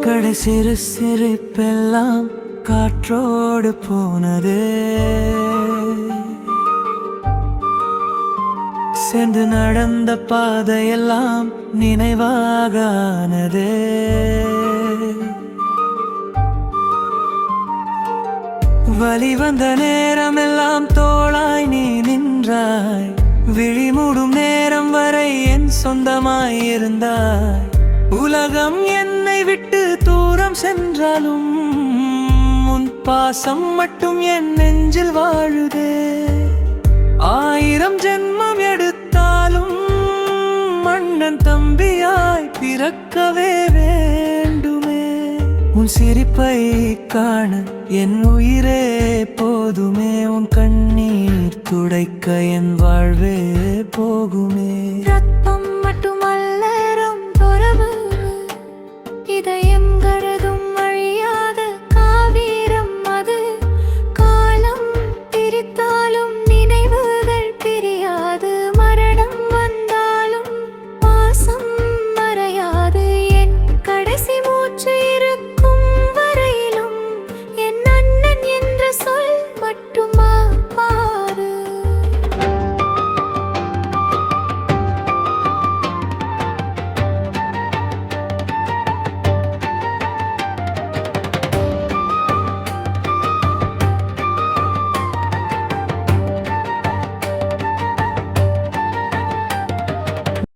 கடைசிறு சிரிப்பெல்லாம் காற்றோடு போனது. சென்று நடந்த பாதையெல்லாம் நினைவாக ஆனது. வழி வந்த நேரமெல்லாம் தோளாய் நீ நின்றாய். விழிமூடும் நேரம் வரை என் சொந்தமாயிருந்தாய். உலகம் என்னை விட்டு தூரம் சென்றாலும் உன் பாசம் மட்டும் என் நெஞ்சில் வாழுதே. 1000 ஜென்மம் எடுத்தாலும் மன்னன் தம்பியாய் பிறக்கவே வேண்டுமே. உன் சிரிப்பை காண என் உயிரே போதுமே. உன் கண்ணீர் துடைக்க என் வாழ்வே போகுமே.